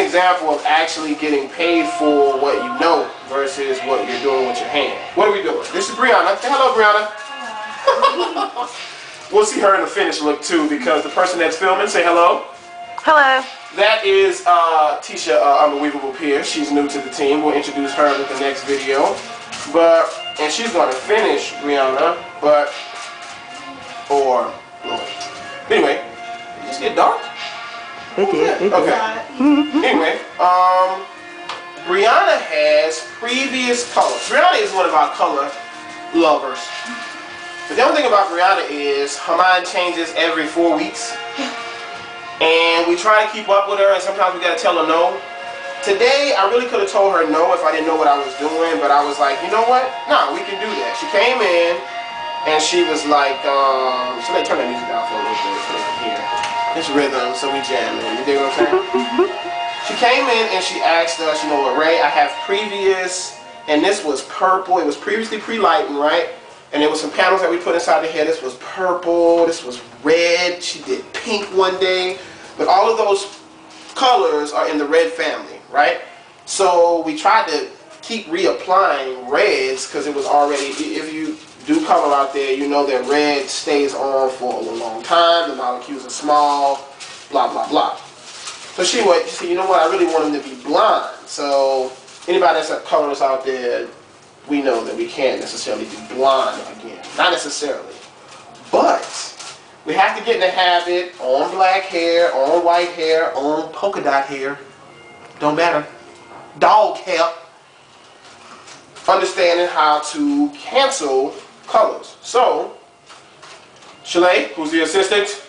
example of actually getting paid for what you know versus what you're doing with your hand. What are we doing? This is Brianna. Say hello, Brianna. We'll see her in the finished look too, because the person that's filming, say hello. Hello. That is Tisha, Unbelievable Peer. She's new to the team. We'll introduce her with the next video. And she's going to finish Brianna, anyway, did it just get dark? It did. Okay. Anyway, Brianna has previous colors. Brianna is one of our color lovers. But the only thing about Brianna is her mind changes every 4 weeks. And we try to keep up with her, and sometimes we got to tell her no. Today, I really could have told her no if I didn't know what I was doing, but I was like, you know what? No, we can do that. She came in, and she was like, so let me turn that music down for a little bit so they can hear. It's rhythm, so we jamming. You dig what I'm saying? She came in, and she asked us, you know what, Ray, I have previous, and this was purple. It was previously pre-lighting, right? And there was some panels that we put inside the hair. This was purple, this was red, she did pink one day. But all of those colors are in the red family, right? So we tried to keep reapplying reds because it was already, if you do color out there, you know that red stays on for a long time, the molecules are small, blah, blah, blah. So she said, you know what, I really want them to be blonde. So anybody that's a colorist out there, we know that we can't necessarily do blonde again. Not necessarily. But we have to get in the habit on black hair, on white hair, on polka dot hair. Don't matter. Dog hair. Understanding how to cancel colors. So, Shalay, who's the assistant,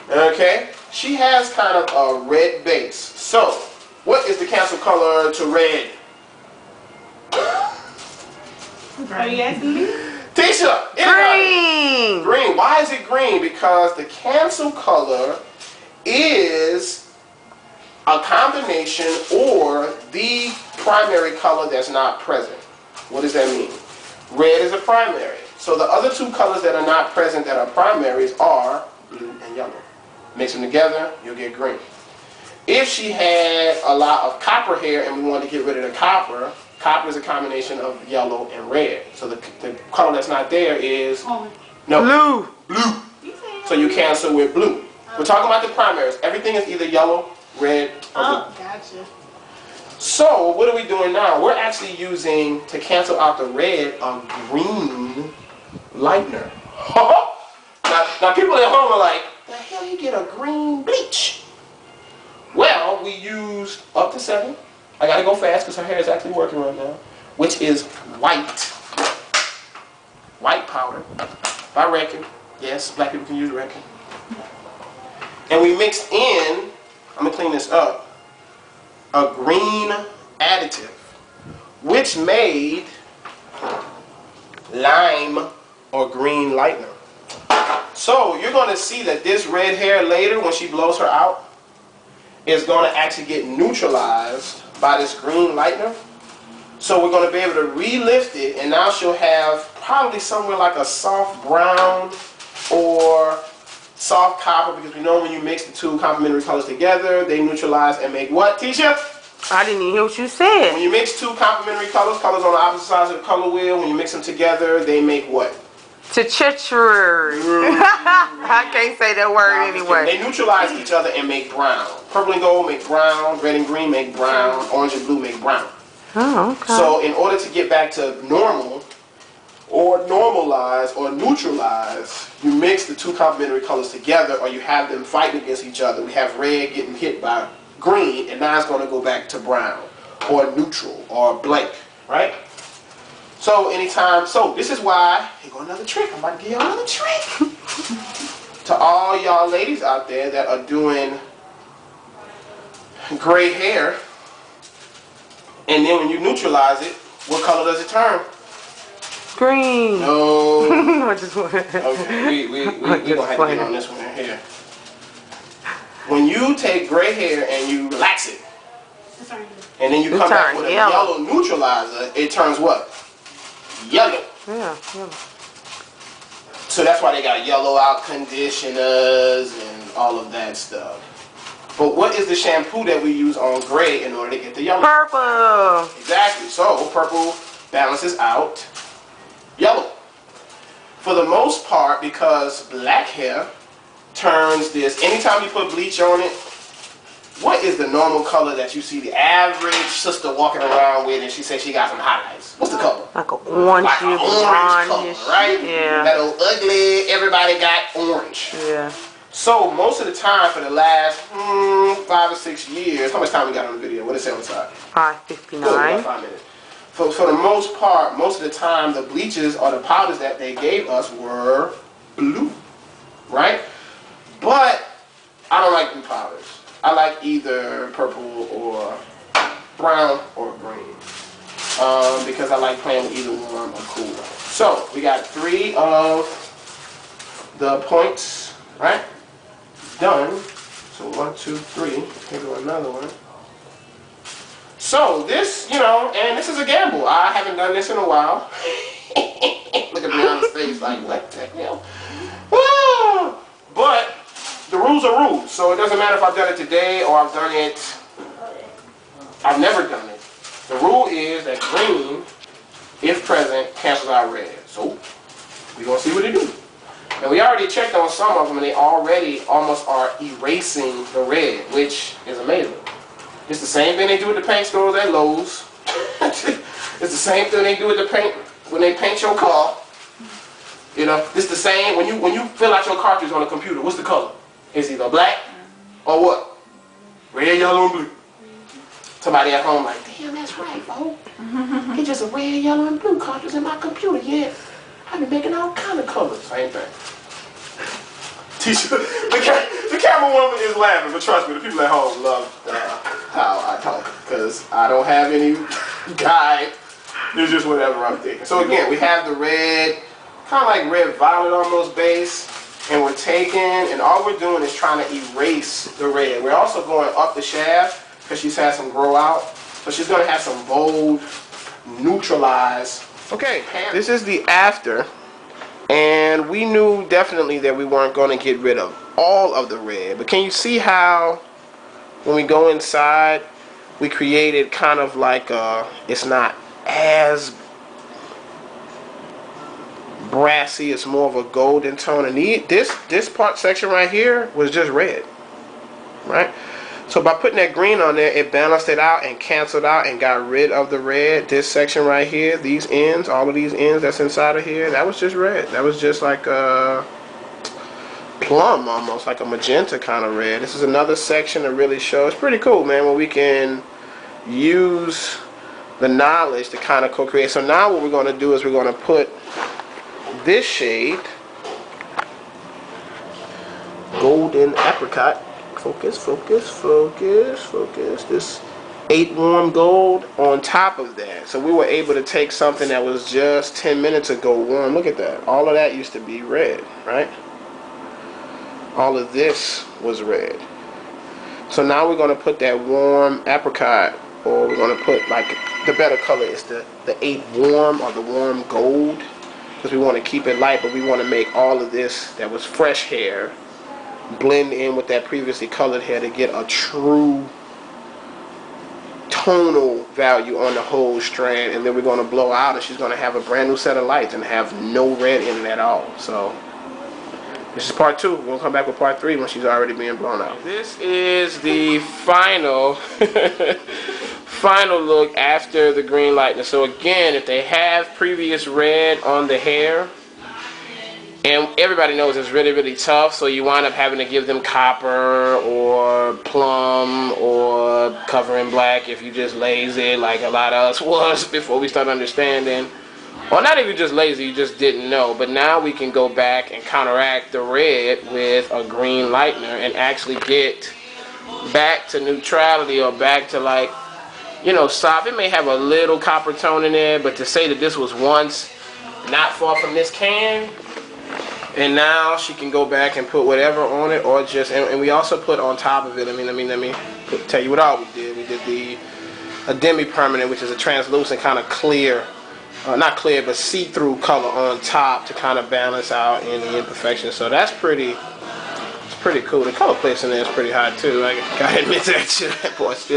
okay, she has kind of a red base. So, what is the cancel color to red? Are you asking me? Tisha! Green! Green. Why is it green? Because the cancel color is a combination or the primary color that's not present. What does that mean? Red is a primary. So the other two colors that are not present that are primaries are blue and yellow. Mix them together, you'll get green. If she had a lot of copper hair and we wanted to get rid of the copper, copper is a combination of yellow and red. So the color that's not there is Blue. Blue. So you cancel with blue. We're talking about the primaries. Everything is either yellow, red, or blue. Oh, gotcha. So what are we doing now? We're actually using, to cancel out the red, a green lightener. now people at home are like, the hell you get a green bleach? Well, we used up to 7. I gotta go fast because her hair is actually working right now, which is white powder by Reckon. Yes, black people can use Reckon. And we mixed in, I'm gonna clean this up, a green additive, which made lime or green lightener. So you're gonna see that this red hair later, when she blows her out, is going to actually get neutralized by this green lightener. So we're going to be able to relift it, and now she'll have probably somewhere like a soft brown or soft copper, because we know when you mix the two complementary colors together, they neutralize and make what, Tisha? I didn't even hear what you said. When you mix two complementary colors on the opposite sides of the color wheel, when you mix them together, they make what? Chitchery. I can't say that word anyway. They neutralize each other and make brown. Purple and gold make brown, red and green make brown, orange and blue make brown. Oh, okay. So in order to get back to normal, or normalize, or neutralize, you mix the two complementary colors together, or you have them fighting against each other. We have red getting hit by green, and now it's going to go back to brown, or neutral, or blank, right? So anytime, so this is why, here go another trick. I'm about to give y'all another trick. To all y'all ladies out there that are doing gray hair, and then when you neutralize it, what color does it turn? Green. No. I just want Okay, we gonna have to get on this one here. When you take gray hair and you relax it, and then you come back with a yellow neutralizer, it turns what? Yellow. Yeah, yellow. So that's why they got yellow out conditioners and all of that stuff. But what is the shampoo that we use on gray in order to get the yellow? Purple. Exactly. So purple balances out yellow. For the most part, because black hair turns this, anytime you put bleach on it, what is the normal color that you see the average sister walking around with and she says she got some highlights? What's the color? Like an orange, like an orange color, right? Yeah. That old ugly, everybody got orange. Yeah. So most of the time for the last 5 or 6 years, how much time we got on the video? What did it say on the side? 5:59. About 5 minutes. For the most part, most of the time, the bleaches or the powders that they gave us were blue, right? But I don't like blue powders. I like either purple or brown or green because I like playing with either warm or cool. So we got 3 of the points, right? Done. So 1, 2, 3. Here go another one. So this, you know, and this is a gamble. I haven't done this in a while. Look at me on the face like, what the hell? Ah! But the rules are rules. So it doesn't matter if I've done it today or I've done it, I've never done it. The rule is that green, if present, cancels out red. So we're going to see what it do. And we already checked on some of them and they already almost are erasing the red, which is amazing. It's the same thing they do with the paint stores at Lowe's. It's the same thing they do with the paint when they paint your car. You know, it's the same when you fill out your cartridge on a computer. What's the color? It's either black or what? Red, yellow, and blue. Somebody at home like, damn, that's right, folks. It's just a red, yellow, and blue cartridge in my computer. Yeah, I've been making all kind of colors. Same thing. Teacher, the camera woman is laughing, but trust me, the people at home love how I talk because I don't have any guide. It's just whatever I'm thinking. So again, we have the red, kind of like red violet almost base, and we're taking, and all we're doing is trying to erase the red. We're also going up the shaft because she's had some grow out, so she's going to have some bold, neutralize. Okay, this is the after. And we knew definitely that we weren't going to get rid of all of the red. But can you see how when we go inside, we created kind of like it's not as brassy, it's more of a golden tone. And this part section right here was just red, right? So by putting that green on there, it balanced it out and canceled out and got rid of the red. This section right here, these ends, all of these ends that's inside of here, that was just red. That was just like a plum, almost like a magenta kind of red. This is another section that really shows. It's pretty cool, man, when we can use the knowledge to kind of co-create. So now what we're going to do is we're going to put this shade, golden apricot. Focus, focus, focus, focus. This 8 warm gold on top of that. So we were able to take something that was just 10 minutes ago warm. Look at that. All of that used to be red, right? All of this was red. So now we're going to put that warm apricot, or we're going to put, like, the better color is the 8 warm or the warm gold, because we want to keep it light, but we want to make all of this that was fresh hair blend in with that previously colored hair to get a true tonal value on the whole strand. And then we're going to blow out and she's going to have a brand new set of lights and have no red in it at all. So this is part 2. We're going to come back with part 3 when she's already being blown out. This is the final final look after the green lightning. So again, if they have previous red on the hair, and everybody knows it's really, really tough, so you wind up having to give them copper or plum or cover in black if you just lazy, like a lot of us was before we started understanding. Or not even just lazy, you just didn't know. But now we can go back and counteract the red with a green lightener and actually get back to neutrality or back to, like, you know, soft. It may have a little copper tone in there, but to say that this was once not far from this can, and now she can go back and put whatever on it, or just, and we also put on top of it, let me tell you what all we did. We did a demi-permanent, which is a translucent kind of clear, not clear, but see-through color on top to kind of balance out any imperfections. So that's pretty pretty cool. The color placement there is pretty hot too. I gotta admit that shit. That boy still.